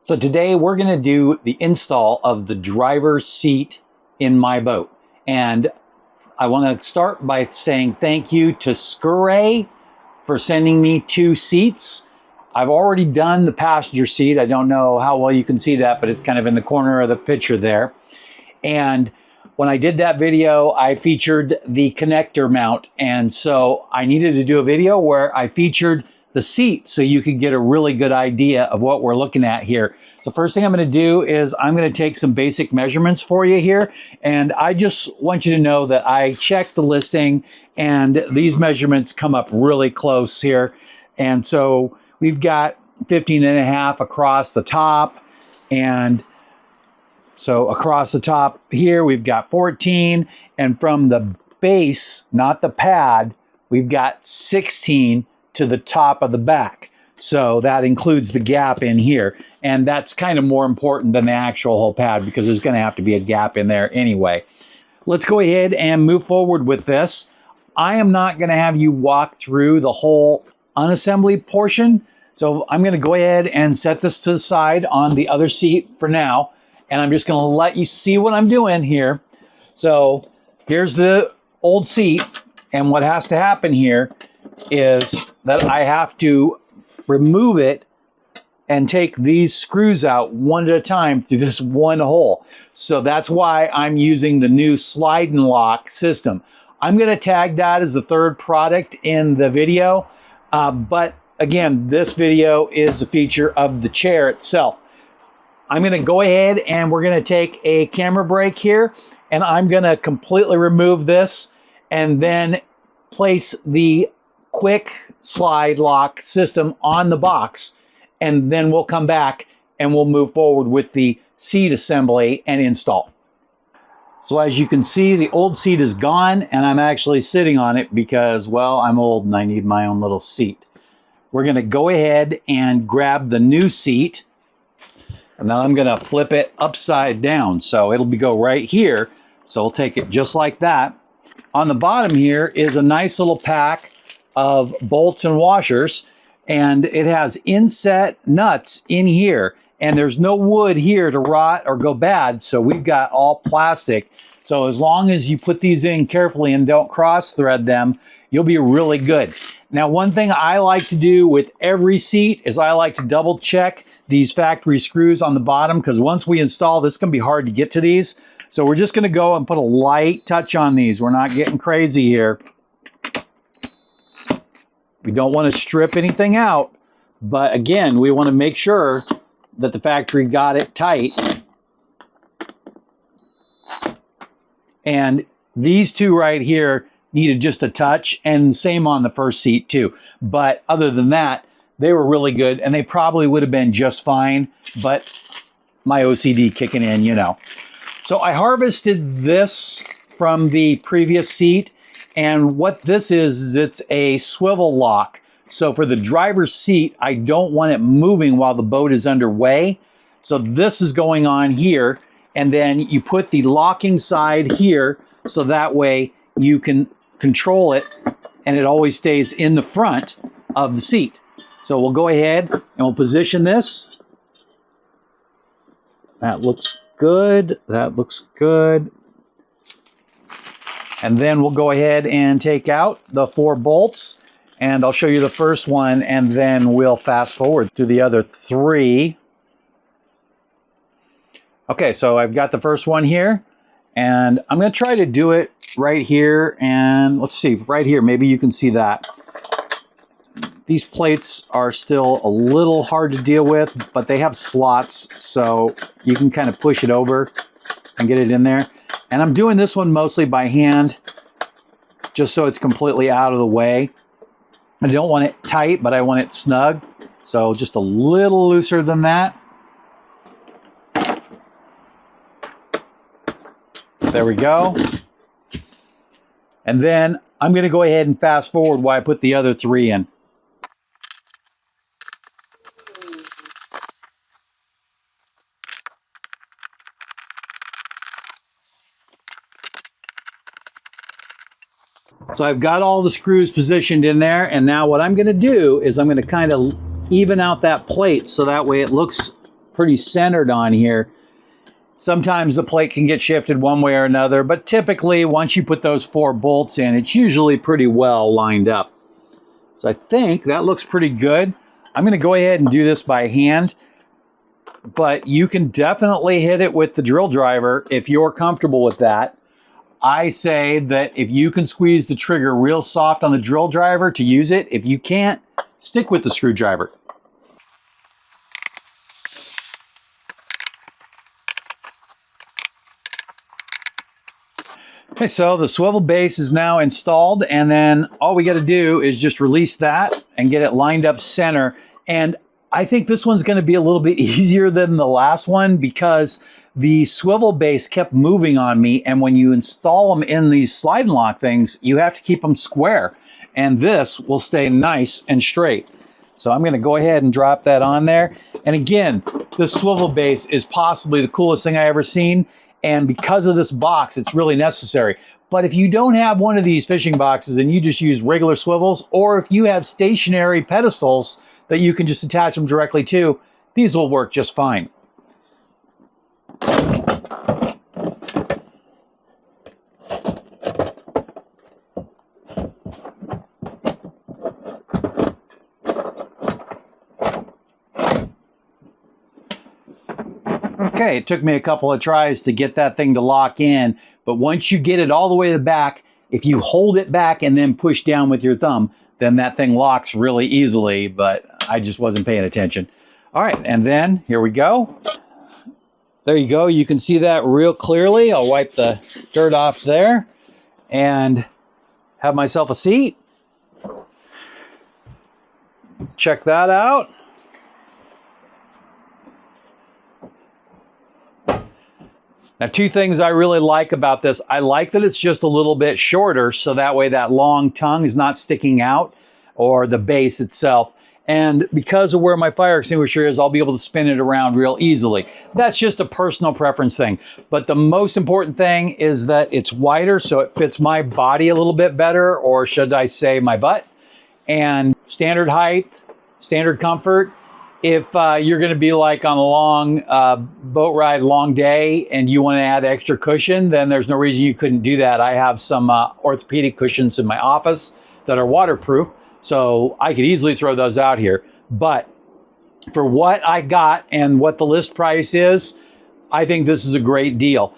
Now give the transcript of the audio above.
So today we're going to do the install of the driver's seat in my boat. And I want to start by saying thank you to Skureay for sending me 2 seats. I've already done the passenger seat. I don't know how well you can see that, but it's kind of in the corner of the picture there. And when I did that video, I featured the connector mount. And so I needed to do a video where I featured the seat so you could get a really good idea of what we're looking at here. The first thing I'm going to do is I'm going to take some basic measurements for you here. And I just want you to know that I checked the listing and these measurements come up really close here. And so we've got 15.5 across the top. And so across the top here, we've got 14. And from the base, not the pad, we've got 16 to the top of the back. So that includes the gap in here. And that's kind of more important than the actual whole pad because there's going to have to be a gap in there anyway. Let's go ahead and move forward with this. I am not going to have you walk through the whole unassembly portion. So I'm going to go ahead and set this to the side on the other seat for now. And I'm just going to let you see what I'm doing here. So here's the old seat. And what has to happen here is that I have to remove it and take these screws out one at a time through this one hole. So that's why I'm using the new slide and lock system. I'm going to tag that as the third product in the video. But again, this video is a feature of the chair itself. I'm going to go ahead and we're going to take a camera break here and I'm going to completely remove this and then place the quick slide lock system on the box, and then we'll come back and we'll move forward with the seat assembly and install. So as you can see, the old seat is gone and I'm actually sitting on it because, well, I'm old and I need my own little seat. We're going to go ahead and grab the new seat and then I'm going to flip it upside down. So it'll go right here. So we'll take it just like that. On the bottom here is a nice little pack of bolts and washers, and it has inset nuts in here, and there's no wood here to rot or go bad, so we've got all plastic. So as long as you put these in carefully and don't cross thread them, you'll be really good. Now, one thing I like to do with every seat is I like to double check these factory screws on the bottom, because once we install this, it's going to be hard to get to these. So we're just going to go and put a light touch on these. We're not getting crazy here. We don't want to strip anything out, but again, we want to make sure that the factory got it tight. And these two right here needed just a touch, and same on the first seat too. But other than that, they were really good, and they probably would have been just fine, but my OCD kicking in, you know. So I harvested this from the previous seat. And what this is it's a swivel lock. So for the driver's seat, I don't want it moving while the boat is underway. So this is going on here. And then you put the locking side here. So that way you can control it and it always stays in the front of the seat. So we'll go ahead and we'll position this. That looks good. That looks good. And then we'll go ahead and take out the 4 bolts, and I'll show you the first one, and then we'll fast forward to the other 3. Okay, so I've got the first one here, and I'm going to try to do it right here, and let's see, right here, maybe you can see that. These plates are still a little hard to deal with, but they have slots, so you can kind of push it over and get it in there. And I'm doing this one mostly by hand, just so it's completely out of the way. I don't want it tight, but I want it snug. So just a little looser than that. There we go. And then I'm going to go ahead and fast forward while I put the other 3 in. So I've got all the screws positioned in there, and now what I'm going to do is I'm going to kind of even out that plate so that way it looks pretty centered on here. Sometimes the plate can get shifted one way or another, but typically once you put those 4 bolts in, it's usually pretty well lined up. So I think that looks pretty good. I'm going to go ahead and do this by hand, but you can definitely hit it with the drill driver if you're comfortable with that. I say that if you can squeeze the trigger real soft on the drill driver to use it, if you can't, stick with the screwdriver. Okay, so the swivel base is now installed, and then all we got to do is just release that and get it lined up center. And I think this one's going to be a little bit easier than the last one because the swivel base kept moving on me, and when you install them in these slide and lock things, you have to keep them square, and this will stay nice and straight. So I'm going to go ahead and drop that on there. And again, the swivel base is possibly the coolest thing I ever seen. And because of this box, it's really necessary. But if you don't have one of these fishing boxes and you just use regular swivels, or if you have stationary pedestals that you can just attach them directly to, these will work just fine. Okay, it took me a couple of tries to get that thing to lock in, but once you get it all the way to the back, if you hold it back and then push down with your thumb, then that thing locks really easily, but I just wasn't paying attention. All right, and then here we go. There you go. You can see that real clearly. I'll wipe the dirt off there and have myself a seat. Check that out. Now, 2 things I really like about this. I like that it's just a little bit shorter, so that way that long tongue is not sticking out, or the base itself. And because of where my fire extinguisher is, I'll be able to spin it around real easily. That's just a personal preference thing. But the most important thing is that it's wider, so it fits my body a little bit better, or should I say my butt. And standard height, standard comfort. If you're going to be like on a long boat ride, long day, and you want to add extra cushion, then there's no reason you couldn't do that. I have some orthopedic cushions in my office that are waterproof, so I could easily throw those out here. But for what I got and what the list price is, I think this is a great deal.